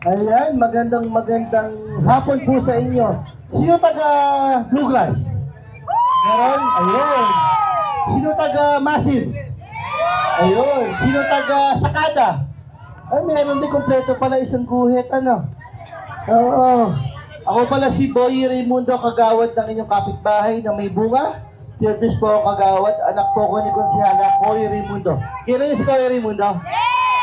Ayan, magandang hapon po sa inyo. Sino taga Bluegrass? Meron? Ayun. Sino taga Massive? Ayun. Sino taga Sakada? Ay, meron din kompleto pala isang guhit, ano? Oo. Ako pala si Boy Raimundo, kagawad ng inyong kapitbahay na may bunga. Siyempre po ako kagawad, anak po ko ni Konsihala, Cory Raimundo. Kira niyo si Cory Raimundo?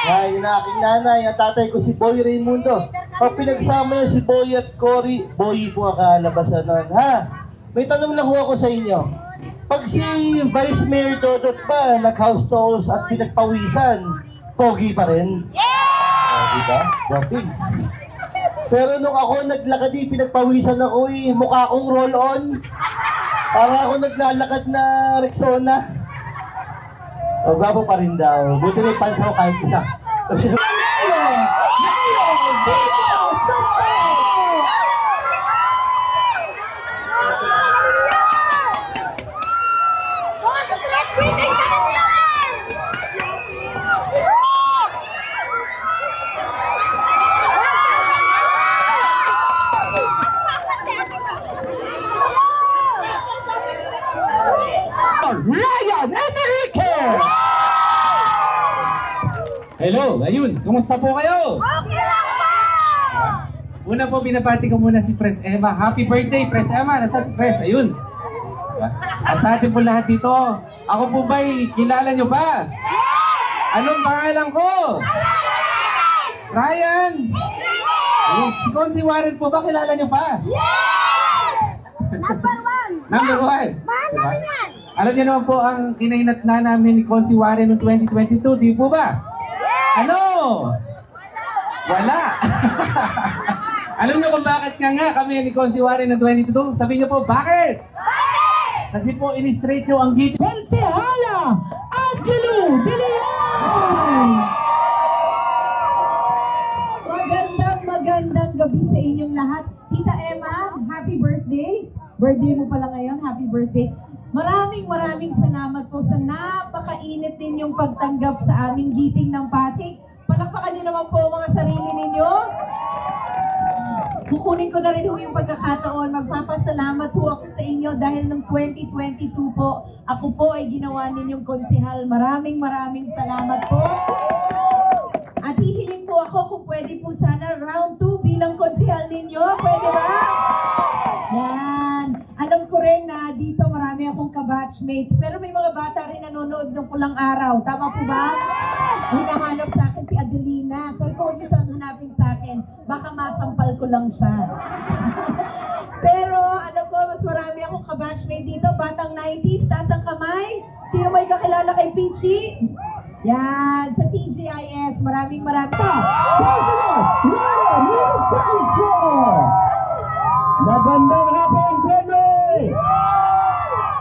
Ay, yun ang aking nanay, ang tatay ko si Boy Raimundo. Pag pinagsama niyo si Boy at Cory, Boy po ang kalabasan nun, ha? May tanong lang ako sa inyo. Pag si Vice Mayor Dodot ba nag-house tours at pinagpawisan, pogi pa rin? Diba? Droppings. Pero nung ako naglakad pinagpawisan ako mukha akong roll-on. Para ako naglalakad na Rexona. O, gwapo pa rin daw. Buti may pants ako kahit isa. Ryan Enriquez! Hello, ayun, kumusta po kayo? Okay lang po! Una po, binabati ko muna si Pres Emma. Happy birthday, Pres Emma! Nasa si Pres? Ayun. At sa atin po lahat dito, ako po ba'y kilala nyo ba? Anong pangalan ko? Ryan! Ayun, si Consi Warren po ba kilala nyo pa? Number one! Number one! Mahal Diba? namin yan! Alam niyo naman po ang kinahinatnan namin ni Consi Warren noong 2022, di po ba? Ano? Wala. Alam niyo kung bakit nga kami ni Consi Warren noong 2022? Sabihin niyo po, bakit? Kasi po in-straight niyo ang gate. Konsehala Angelo De Leon! Magandang gabi sa inyong lahat. Tita Emma, happy birthday. Birthday mo pala ngayon, happy birthday. Maraming salamat po sa napakainit ninyong pagtanggap sa aming giting ng Pasig. Palakpakan niyo naman po mga sarili ninyo. Kukunin ko na rin yung pagkakataon. Magpapasalamat po ako sa inyo dahil noong 2022 po, ako po ay ginawa ninyong konsehal. Maraming salamat po. At hihiling po ako kung pwede po sana round 2 bilang konsehal ninyo. Pwede ba? Yan. Alam ko rin na dito marami akong kabatchmates. Pero may mga bata rin nanonood ng pulang araw. Tama po ba? Hinahanap sa akin si Adelina. Sabi ko, huwag niyo siyang hanapin sa akin. Baka masampal ko lang siya. Pero alam ko, mas marami akong kabatchmate dito. Batang 90s, taas ang kamay. Sino may kakilala kay Peachy? Yan, sa TGIS. Maraming pa. President Ryan Inicencio! Magandang hapon, Glenn!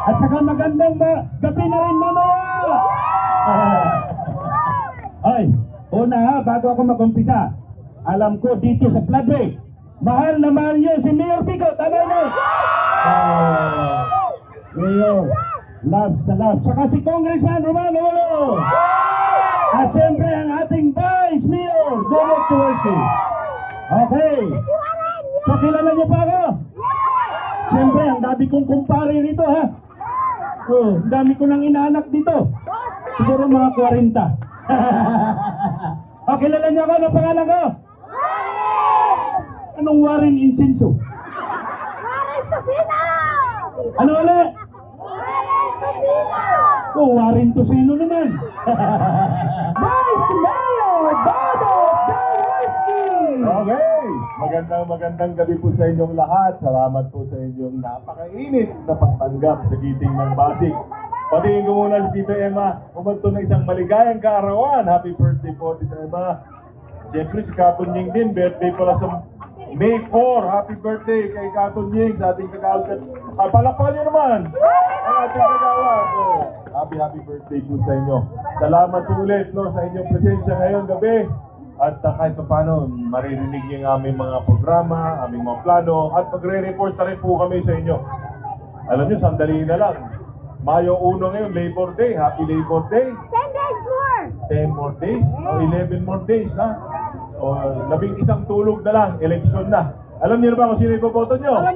At saka magandang gabi na rin mamaya! Ay, una bago ako mag-umpisa, alam ko dito sa Floodway, mahal na mahal niyo si Mayor Pico, tama niyo? Mayor, loves na loves. Saka si Congressman Romano Walo! At siyempre ang ating Vice Mayor, Donald Jaworski. Okay. So kilala niyo pa ako? Siyempre, ang dami kong kumpare rito ha. Oh, ang dami ko nang inaanak dito. Siguro mga 40. O, kilala niyo ako? Anong pangalan ko? Anong Warren Incenso? Warren Tosino! Ano ulit? Warren Tosino! Oh, Warren Tosino naman. Vice Mayor Bodo Jaworski! Okay, magandang gabi po sa inyong lahat. Salamat po sa inyong napakainit na pagtanggap sa giting ng Pasig. Patingin ko muna si Tito Emma, umanto na isang maligayang kaarawan. Happy birthday po, Tito Emma. Siyempre si Katon Ying din, birthday pala sa May 4. Happy birthday kay Katon Ying sa ating kagawad. Palakpakan niyo naman ang ating kagawad. Happy birthday po sa inyo. Salamat po ulit sa inyong presensya ngayong gabi. At kahit pa paano, maririnig niyo yung aming mga programa, aming mga plano, at magre-report na rin po kami sa inyo. Alam niyo, sandali na lang. Mayo 1 ngayon, Labor Day. Happy Labor Day. 10 days more! 10 more days? O 11 more days, ha? O 11 tulog na lang, eleksyon na. Alam niyo na ba kung sino ipoboto nyo? Vote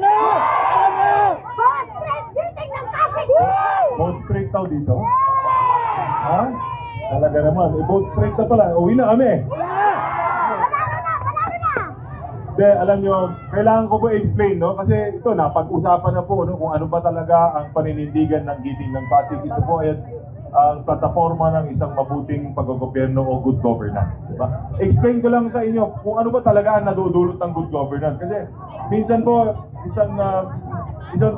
straight meeting ng Pasig! Vote straight daw dito. Ha? Talaga naman. I-vote straight na pala. Uwi na kami. Hindi, alam nyo, kailangan ko po explain, no? Kasi ito, napag-usapan na po, no? Kung ano ba talaga ang paninindigan ng Giting ng Pasig. Ito po ay ang plataforma ng isang mabuting paggogobyerno o good governance, di ba? Explain ko lang sa inyo kung ano ba talaga ang nadudulot ng good governance. Kasi minsan po, isang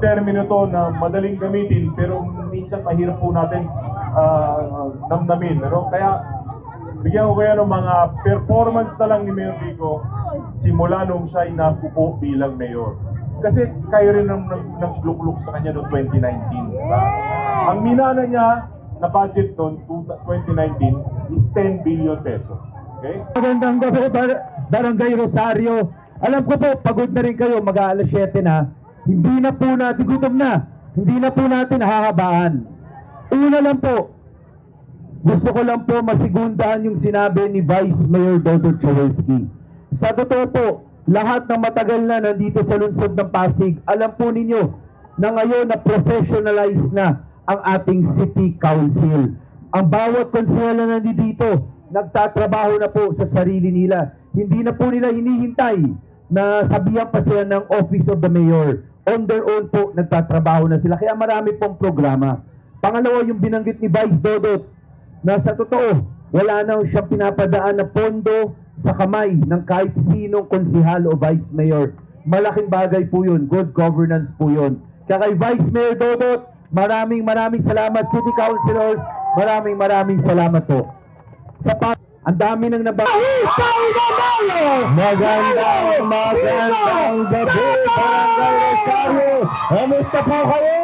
termino to na madaling gamitin, pero minsan mahirap po natin namnamin, ano? Kaya bigyan ko kayo ng mga performance na lang ni Mayor Vico simula nung siya ay napupo bilang mayor. Kasi kayo rin naglukluk sa kanya noong 2019, di ba? Ang minana niya na budget noon, 2019, is 10 billion pesos. Okay? Magandang gabi, Barangay Rosario. Alam ko po, pagod na rin kayo, mag-aalas 7 na. Hindi na po natin, gutom na. Hindi na po natin hahabaan. Una lang po, gusto ko lang po masigundahan yung sinabi ni Vice Mayor Dodot Jaworski. Sa totoo po, lahat ng matagal na nandito sa lungsod ng Pasig, alam po ninyo na ngayon na professionalize na ang ating City Council. Ang bawat konsehal na nandito, nagtatrabaho na po sa sarili nila. Hindi na po nila hinihintay na sabihan pa sila ng Office of the Mayor. On their own po, nagtatrabaho na sila. Kaya marami pong programa. Pangalawa, yung binanggit ni Vice Dodot, na sa totoo, wala na siyang pinapadaan na pondo sa kamay ng kahit sinong konsehal o Vice Mayor. Malaking bagay po yun. Good governance po yun. Kaya kay Vice Mayor Dodot, maraming salamat. City Councilors, maraming salamat po. Ang dami nang Magandang gabi, Barangay Rosario. Kamusta po kayo?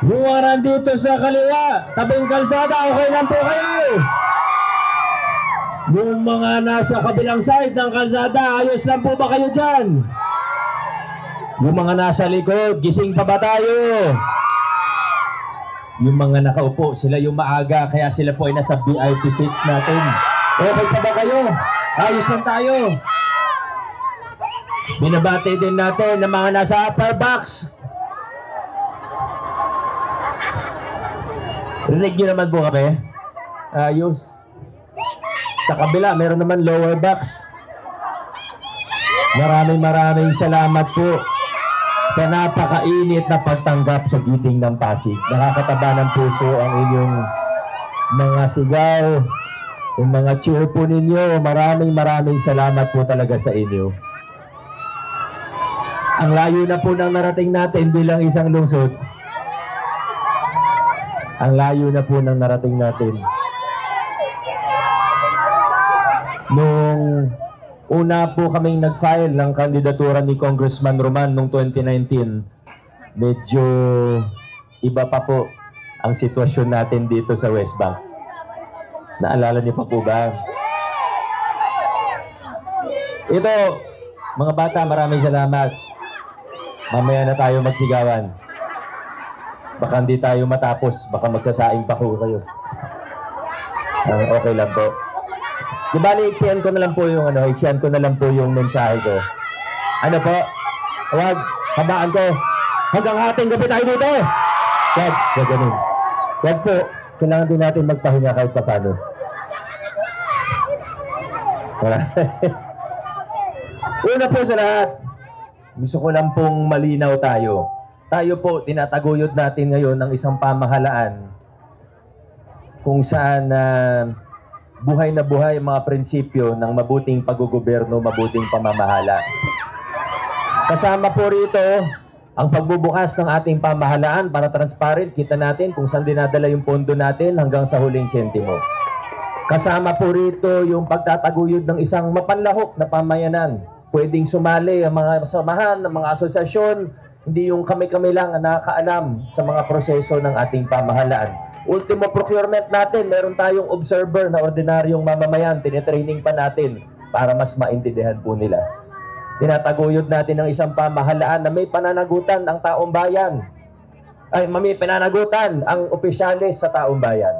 Yung mga nandito sa kaliwa, tabing kalsada, okay lang po kayo. Yung mga nasa kabilang side ng kalsada, ayos lang po ba kayo dyan? Yung mga nasa likod, gising pa ba tayo? Yung mga nakaupo, sila yung maaga, kaya sila po ay nasa VIP seats natin. Okay pa ba kayo? Ayos lang tayo. Binabati din natin ng mga nasa upper box. Rinig nyo naman po kami. Ayos. Sa kabila, meron naman lower box. Maraming salamat po sa napakainit na pagtanggap sa Giting ng Pasig. Nakakataba ng puso ang inyong mga sigaw, yung mga cheer po ninyo. Maraming salamat po talaga sa inyo. Ang layo na po ng narating natin bilang isang lungsod. Ang layo na po ng narating natin. Nung una po kaming nag-file ng kandidatura ni Congressman Roman noong 2019, medyo iba pa po ang sitwasyon natin dito sa West Bank. Naalala niyo pa po ba? Ito, mga bata, maraming salamat. Mamaya na tayo magsigawan. Baka hindi tayo matapos, baka magsasaing pa ko kayo. Okay lang po. Di ba, iiksiyan ko na lang po yung iiksiyan ko na lang po yung mensahe ko. Ano po? Huwag, habaan ko. Hanggang ating gabi tayo dito. Huwag ganun. Huwag po, kailangan din natin magpahinga kahit pa paano. Una po sa lahat, gusto ko lang pong malinaw tayo. Tayo po, tinataguyod natin ngayon ng isang pamahalaan kung saan buhay na buhay ang mga prinsipyo ng mabuting paggogobyerno, mabuting pamamahala. Kasama po rito ang pagbubukas ng ating pamahalaan para transparent. Kita natin kung saan dinadala yung pondo natin hanggang sa huling sentimo. Kasama po rito yung pagtataguyod ng isang mapanlahok na pamayanan. Pwedeng sumali ang mga samahan, ang mga asosasyon, hindi yung kami-kami lang ang nakakaalam sa mga proseso ng ating pamahalaan. Ultimo procurement natin, meron tayong observer na ordinaryong mamamayan, tinitraining pa natin para mas maintindihan po nila. Tinataguyod natin ng isang pamahalaan na may pananagutan ang taong bayan. May pananagutan ang opisyalis sa taong bayan.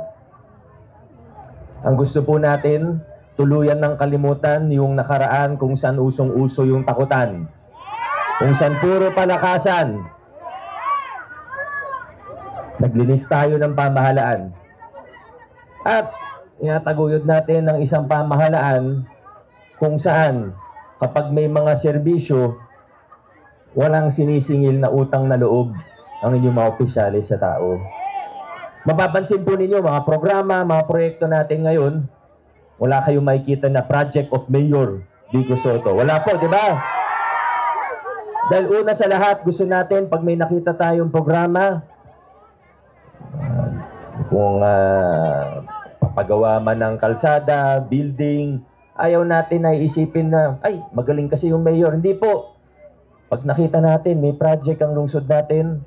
Ang gusto po natin, tuluyan ng kalimutan yung nakaraan kung saan usong-uso yung takutan. Kung saan puro palakasan. Naglinis tayo ng pamahalaan. At inataguyod natin ng isang pamahalaan kung saan kapag may mga serbisyo, walang sinisingil na utang na loob ang inyong mga opisyalis sa tao. Mapapansin po ninyo, mga programa, mga proyekto natin ngayon, wala kayong makikita na Project of Mayor Vico Soto. Wala po, di ba? Dahil una sa lahat, gusto natin, pag may nakita tayong programa, kung papagawa man ng kalsada, building, ayaw natin na iisipin na, ay, magaling kasi yung mayor. Hindi po. Pag nakita natin, may project ang lungsod natin,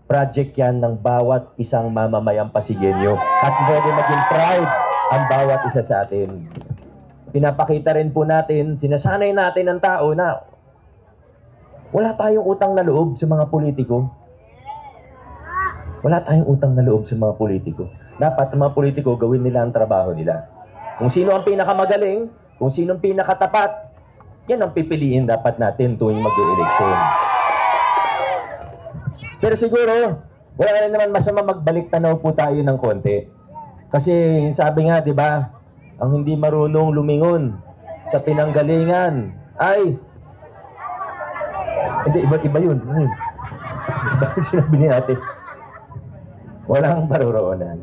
project yan ng bawat isang mamamayang Pasigueño. At pwede maging pride ang bawat isa sa atin. Pinapakita rin po natin, sinasanay natin ang tao na wala tayong utang na loob sa mga politiko. Wala tayong utang na loob sa mga politiko. Dapat ang mga politiko gawin nila ang trabaho nila. Kung sino ang pinakamagaling, kung sino ang pinakatapat, yan ang pipiliin dapat natin tuwing mag-eleksyon. Pero siguro, wala rin naman masama magbalik tanaw po tayo ng konti. Kasi sabi nga, di ba, ang hindi marunong lumingon sa pinanggalingan ay, hindi, iba yun. Iba yung sinabi ni ate. Walang paruroonan.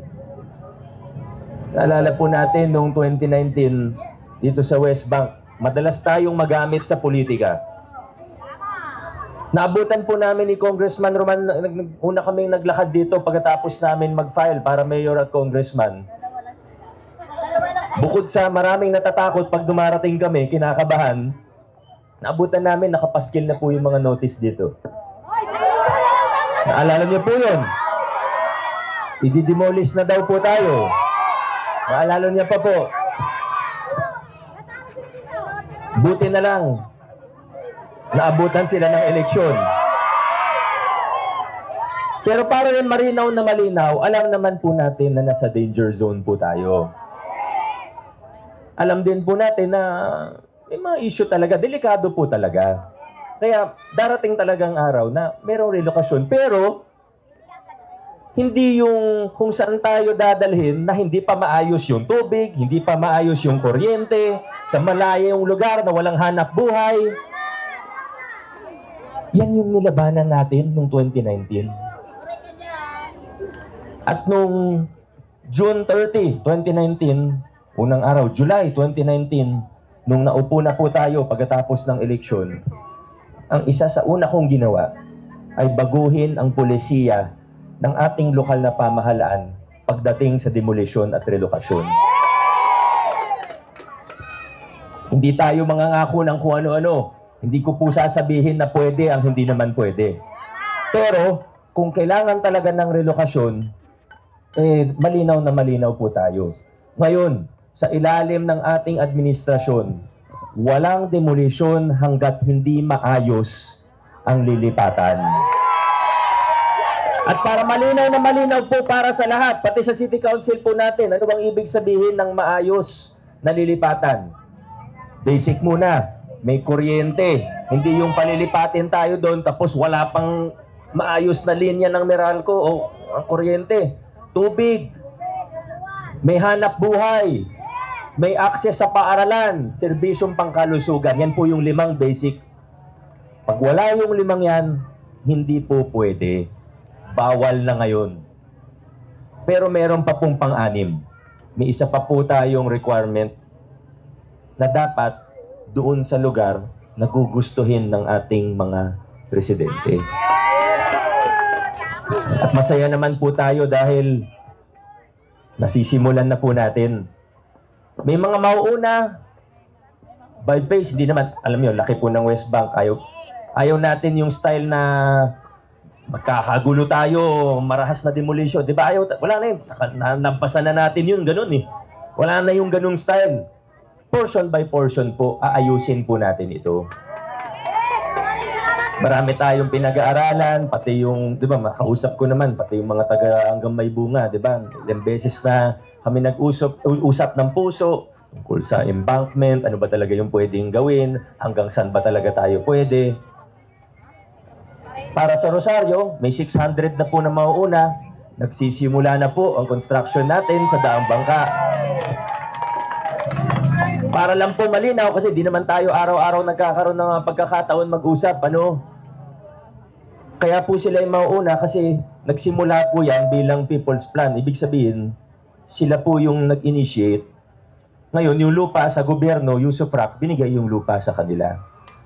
Naalala po natin noong 2019 dito sa West Bank, madalas tayong magamit sa politika. Naabutan po namin ni Congressman Roman, una kaming naglakad dito pagkatapos namin mag-file para mayor at congressman. Bukod sa maraming natatakot pag dumarating kami, kinakabahan, naabutan namin nakapaskil na po yung mga notice dito. Naalala niyo po yun? I-demolish na daw po tayo. Naalala niya pa po. Buti na lang, naabutan sila ng eleksyon. Pero para rin marinaw na malinaw, alam naman po natin na nasa danger zone po tayo. Alam din po natin na may mga issue talaga, delikado po talaga. Kaya darating talagang araw na merong relokasyon. Pero hindi yung kung saan tayo dadalhin na hindi pa maayos yung tubig, hindi pa maayos yung kuryente, sa malayong lugar na walang hanap buhay. Yan yung nilabanan natin noong 2019. At noong June 30, 2019, unang araw, July 2019, nung naupo na po tayo pagkatapos ng eleksyon, ang isa sa una kong ginawa ay baguhin ang pulisiya ng ating lokal na pamahalaan pagdating sa demolisyon at relokasyon. Hindi tayo mangangako ng kung ano-ano. Hindi ko po sasabihin na pwede ang hindi naman pwede. Pero kung kailangan talaga ng relokasyon, malinaw na malinaw po tayo. Ngayon, sa ilalim ng ating administrasyon, walang demolisyon hanggat hindi maayos ang lilipatan. At para malinaw na malinaw po para sa lahat, pati sa City Council po natin, ano bang ibig sabihin ng maayos na lilipatan? Basic muna, may kuryente. Hindi yung palilipatin tayo doon tapos wala pang maayos na linya ng Meralco o kuryente. Tubig, may hanap buhay, may access sa paaralan, serbisyong pangkalusugan. Yan po yung 5 basic. Pag wala yung 5 yan, hindi po pwede. Bawal na ngayon. Pero meron pa pong pang-6. May isa pa po tayong requirement na dapat doon sa lugar na gugustuhin ng ating mga residente. At masaya naman po tayo dahil nasisimulan na po natin. May mga mauuna, by base, hindi naman, alam niyo, laki po ng West Bank. Ayaw natin yung style na magkakagulo tayo, marahas na demolition. Di ba ayaw? Wala na yun. Nampasan na natin yun, ganun eh. Wala na yung ganung style. Portion by portion po, aayusin po natin ito. Marami tayong pinag-aaralan, pati yung, di ba, makausap ko naman, pati yung mga taga hanggang may bunga, di ba? Ilang beses na kami nag-usap ng puso, tungkol sa embankment, ano ba talaga yung pwedeng gawin, hanggang saan ba talaga tayo pwede. Para sa Rosario, may 600 na po na mauuna. Nagsisimula na po ang construction natin sa Daang Bangka. Para lang po malinaw, kasi di naman tayo araw-araw nagkakaroon ng pagkakataon mag-usap, ano? Kaya po sila yung mauuna kasi nagsimula po yan bilang people's plan. Ibig sabihin, sila po yung nag-initiate. Ngayon, yung lupa sa gobyerno, Yusufrak, binigay yung lupa sa kanila.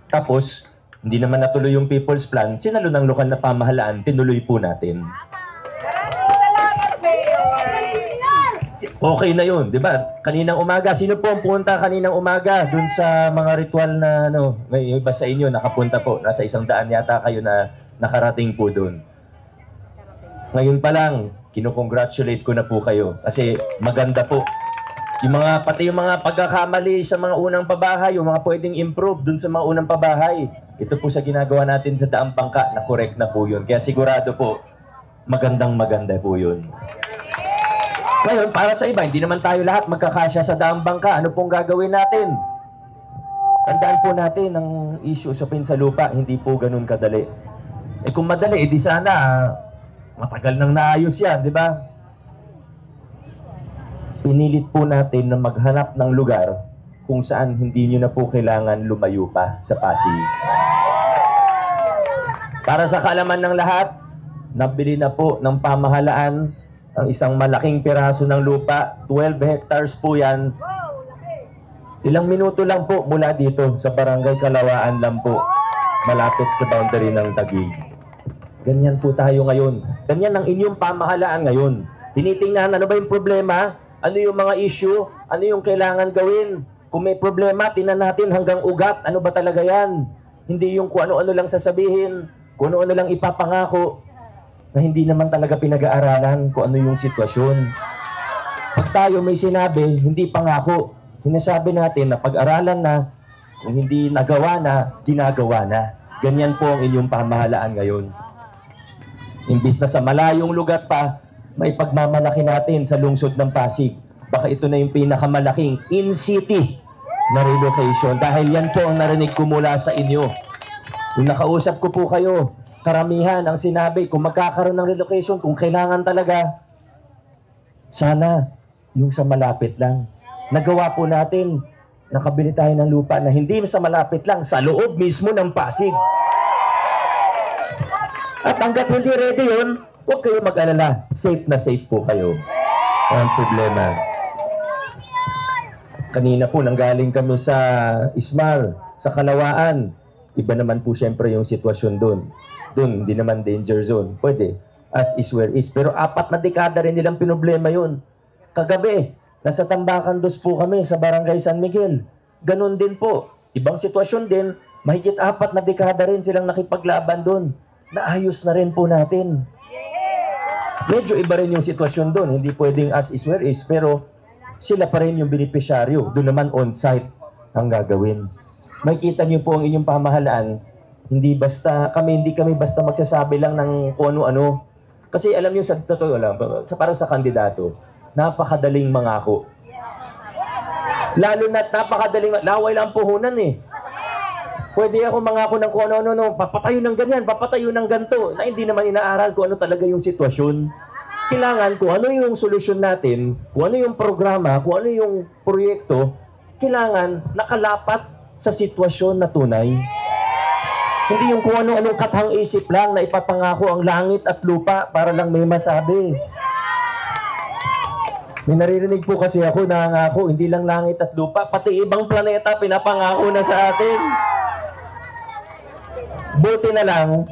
Tapos, hindi naman natuloy yung people's plan, sinalo ng lokal na pamahalaan, tinuloy po natin. Okay na yun, di ba? Kaninang umaga, sino po ang punta kaninang umaga dun sa mga ritual na, ano, may iba sa inyo nakapunta po, nasa 100 yata kayo na nakarating po dun. Ngayon pa lang, kinukongratulate ko na po kayo kasi maganda po. Pati yung mga pagkakamali sa mga unang pabahay, yung mga pwedeng improve dun sa mga unang pabahay, ito po sa ginagawa natin sa Daang Bangka, na correct na po yun. Kaya sigurado po, maganda po yun. Ngayon, para sa iba, hindi naman tayo lahat magkakasya sa Daang Bangka. Ano pong gagawin natin? Tandaan po natin ang issue sa Pinsalupa, hindi po ganun kadali. Kung madali, edi sana matagal nang naayos yan, di ba? Pinilit po natin na maghanap ng lugar kung saan hindi nyo na po kailangan lumayo pa sa Pasig. Para sa kaalaman ng lahat, nabili na po ng pamahalaan ang isang malaking piraso ng lupa. 12 hectares po yan. Ilang minuto lang po mula dito sa Barangay Kalawaan lang po, malapit sa boundary ng Taguig. Ganyan po tayo ngayon. Ganyan ang inyong pamahalaan ngayon. Tinitingnan ano ba yung problema? Ano yung mga issue? Ano yung kailangan gawin? Kung may problema, tingnan natin hanggang ugat. Ano ba talaga yan? Hindi yung kung ano-ano lang sasabihin, kung ano-ano lang ipapangako, na hindi naman talaga pinag-aaralan kung ano yung sitwasyon. Pag tayo may sinabi, hindi pangako. Hinasabi natin na pag-aralan na, kung hindi nagawa na, ginagawa na. Ganyan po ang inyong pamahalaan ngayon. Imbis na sa malayong lugar pa, may pagmamalaki natin sa lungsod ng Pasig. Baka ito na yung pinakamalaking in-city na relocation. Dahil yan po ang narinig ko mula sa inyo. Kung nakausap ko po kayo, karamihan ang sinabi, kung magkakaroon ng relocation, kung kailangan talaga, sana yung sa malapit lang. Nagawa po natin, nakabili tayo ng lupa na hindi sa malapit lang, sa loob mismo ng Pasig. At hanggat hindi ready yun, huwag kayo mag-alala. Safe na safe po kayo. Walang problema. Kanina po, nanggaling kami sa Ismar, sa Kalawaan. Iba naman po siyempre yung sitwasyon doon. Doon, hindi naman danger zone. Pwede. As is where is. Pero 4 na dekada rin nilang pinoblema yun. Kagabi, nasa Tambacan dos po kami sa Barangay San Miguel. Ganon din po. Ibang sitwasyon din. Mahigit 4 na dekada rin silang nakipaglaban doon. Naayos na rin po natin. Medyo iba rin yung sitwasyon doon. Hindi pwedeng as is where is. Pero sila pa rin yung beneficiaryo. Doon naman on-site ang gagawin. Makikita niyo po ang inyong pamahalaan. Hindi kami basta magsasabi lang ng kung ano-ano. Kasi alam niyo sa totoo lang, para sa kandidato, napakadaling mangako. Lalo na't napakadaling, laway lang puhunan eh. Pwede ako mangako ng kung ano-ano, papatayo ng ganyan, papatayo ng ganito, na hindi naman inaaral kung ano talaga yung sitwasyon. Kailangan kung ano yung solusyon natin, kung ano yung programa, kung ano yung proyekto, kailangan nakalapat sa sitwasyon na tunay. Hindi yung kung ano-anong kathang isip lang na ipapangako ang langit at lupa para lang may masabi. May naririnig po kasi ako na nangako, hindi lang langit at lupa, pati ibang planeta pinapangako na sa atin. Buti na lang,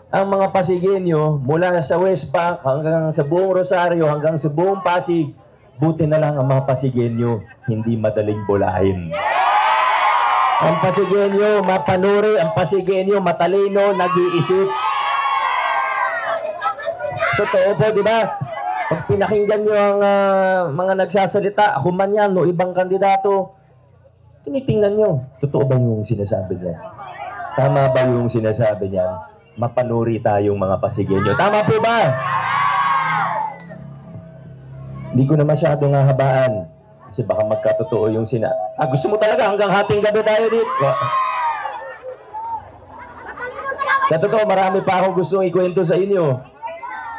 ang mga Pasigenyo, mula sa West Bank hanggang sa buong Rosario, hanggang sa buong Pasig, buti na lang ang mga Pasigenyo, hindi madaling bulahin. Ang Pasigenyo, mapanuri, ang Pasigenyo, matalino, nag-iisip. Totoo po, di ba? Pag pinakinggan nyo ang mga nagsasalita, ako man yan, o ibang kandidato, tinitingnan nyo, totoo ba yung sinasabi niya? Tama ba yung sinasabi niya? Mapanuri tayong mga Pasigenyo. Tama po ba? Hindi ko na masyadong habaan. Kasi baka magkatotoo yung gusto mo talaga hanggang hating gabi tayo dito? Sa totoo, marami pa akong gustong ikwento sa inyo.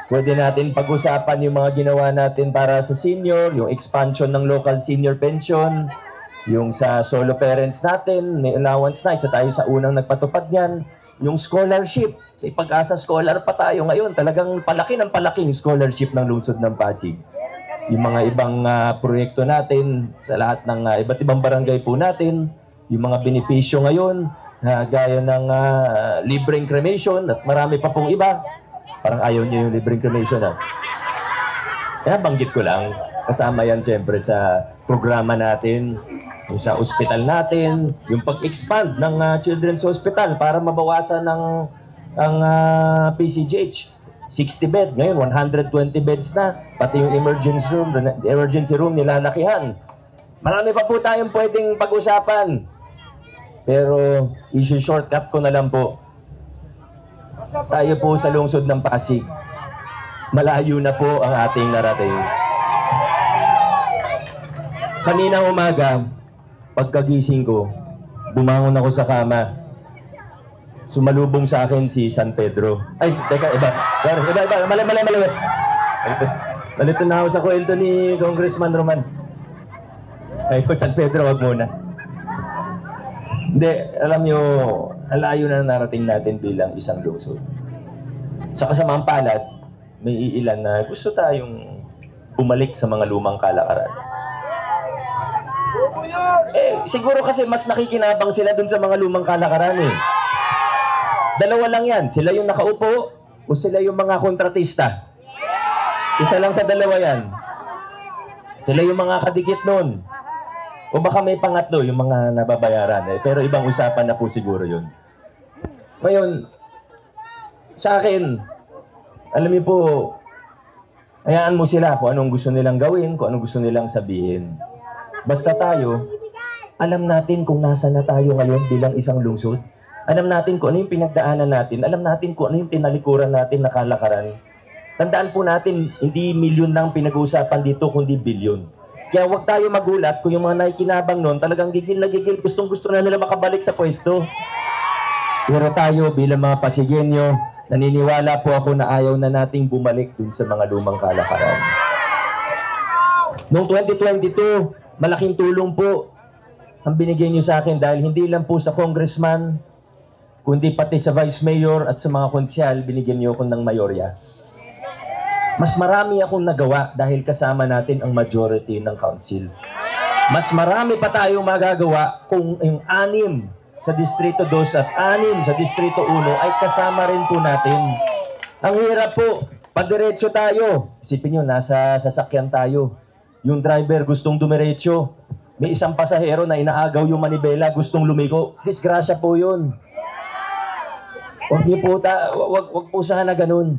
Pwede natin pag-usapan yung mga ginawa natin para sa senior, yung expansion ng local senior pension, yung sa solo parents natin, may allowance na, isa tayo sa unang nagpatupad niyan, yung scholarship, may Pag-asa Scholar pa tayo ngayon, talagang palaki ng palaking scholarship ng lungsod ng Pasig. Yung mga ibang proyekto natin sa lahat ng iba't ibang barangay po natin, yung mga benepisyo ngayon, gaya ng libreng cremation at marami pa pong iba. Parang ayaw niyo yung libreng cremation Kaya banggit ko lang, kasama yan siyempre sa programa natin, yung sa ospital natin, yung pag-expand ng Children's Hospital para mabawasan ang PCGH. 60 bed, ngayon 120 beds na, pati yung emergency room nilalakihan. Marami pa po tayong pwedeng pag-usapan. Pero issue shortcut ko na lang po. Tayo po sa lungsod ng Pasig, malayo na po ang ating narating. Kaninang umaga, pagkagising ko, bumangon ako sa kama. Sumalubong sa akin si San Pedro. Ay, teka, iba. Mali. Malito na ako sa kwento ni Congressman Roman. Ay, San Pedro, wag muna. Hindi, alam nyo, ang layo na narating natin bilang isang lungsod. Sa kasamaang palad, may iilan na gusto tayong bumalik sa mga lumang kalakaran. Siguro kasi mas nakikinabang sila dun sa mga lumang kalakaran Dalawa lang yan, sila yung nakaupo o sila yung mga kontratista. Isa lang sa dalawa yan. Sila yung mga kadikit nun. O baka may pangatlo, yung mga nababayaran Pero ibang usapan na po siguro yun. Ngayon, sa akin, alam niyo po, hayaan mo sila kung anong gusto nilang gawin, kung anong gusto nilang sabihin. Basta tayo, alam natin kung nasa na tayo ngayon bilang isang lungsod. Alam natin kung ano yung pinagdaanan natin. Alam natin kung ano yung tinalikuran natin na kalakaran. Tandaan po natin, hindi milyon lang pinag-uusapan dito, kundi bilyon. Kaya huwag tayo magulat kung yung mga nakikinabang nun, talagang gigil na gigil, gustong-gusto na nila makabalik sa pwesto. Pero tayo bilang mga Pasigenyo, naniniwala po ako na ayaw na nating bumalik dun sa mga lumang kalakaran. Noong 2022, malaking tulong po ang binigay niyo sa akin dahil hindi lang po sa congressman, kundi pati sa vice mayor at sa mga konsyal, binigyan niyo ako ng mayorya. Mas marami akong nagawa dahil kasama natin ang majority ng council. Mas marami pa tayong magagawa kung yung 6 sa Distrito 2 at 6 sa Distrito 1 ay kasama rin po natin. Ang hirap po, padiretso tayo. Isipin nyo, nasa sasakyan tayo. Yung driver gustong dumiretso. May isang pasahero na inaagaw yung manibela, gustong lumiko. Disgrasya po yun. Wag po sana ganun.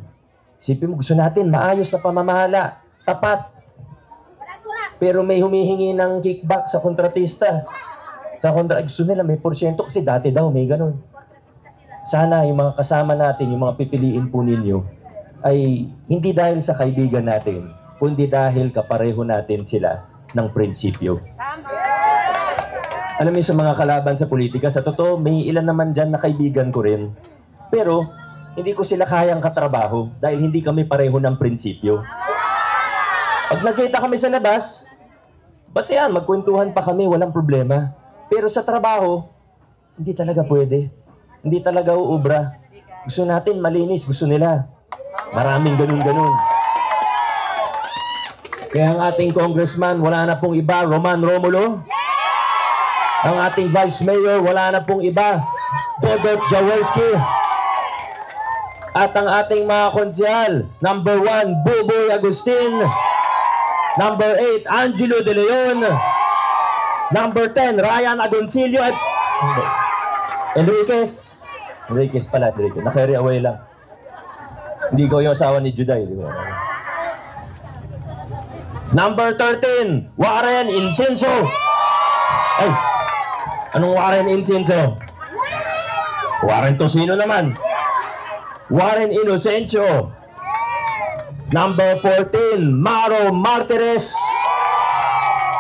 Isipin mo, gusto natin maayos na pamamahala, tapat. Pero may humihingi ng kickback sa kontratista. Gusto nila may porsyento kasi dati daw may ganun. Sana yung mga kasama natin, yung mga pipiliin po ninyo, ay hindi dahil sa kaibigan natin, kundi dahil kapareho natin sila ng prinsipyo. Alam mo sa mga kalaban sa politika, sa totoo, may ilan naman dyan na kaibigan ko rin. Pero, hindi ko sila kayang katrabaho dahil hindi kami pareho ng prinsipyo. Pag nagkita kami sa labas, ba't yan, magkwentuhan pa kami, walang problema. Pero sa trabaho, hindi talaga pwede. Hindi talaga uubra. Gusto natin malinis, gusto nila. Maraming ganun-ganun. Kaya ang ating congressman, wala na pong iba, Roman Romulo. Ang ating vice mayor, wala na pong iba, Dodot Jaworski. At ang ating mga konsyal, number 1, Buboy Agustin. Number 8, Angelo De Leon. Number 10, Ryan Agoncillo. At Enriquez. Enriquez. Na-carry away lang. Hindi ko yung asawa ni Juday. Number 13, Warren Incenso. Ay, anong Warren Incenso? Warren Tosino naman. Warren Inocencio. Number 14, Maro Martires.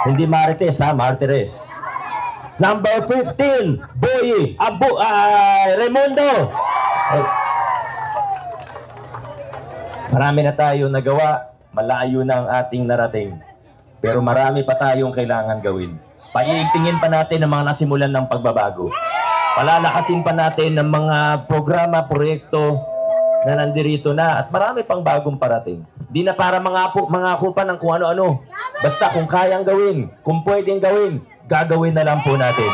Hindi Marites ha, Martires. Number 15, Boy Raimundo. Marami na tayo nagawa, malayo na ang ating narating. Pero marami pa tayong kailangan gawin. Paiigtingin pa natin ang mga nasimulan ng pagbabago. Palalakasin pa natin ang mga programa, proyekto na nandirito na at marami pang bagong parating. Di na para mangako pa ng kung ano-ano. Basta kung kayang gawin, kung pwedeng gawin, gagawin na lang po natin.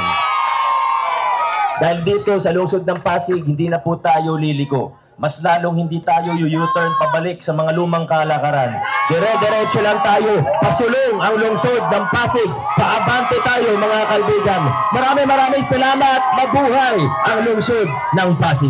Dahil dito sa lungsod ng Pasig, hindi na po tayo liliko. Mas lalong hindi tayo U-turn pabalik sa mga lumang kalakaran. Dire-diretso lang tayo, pasulong ang lungsod ng Pasig. Paabante tayo mga kaibigan. Maraming salamat. Mabuhay ang lungsod ng Pasig.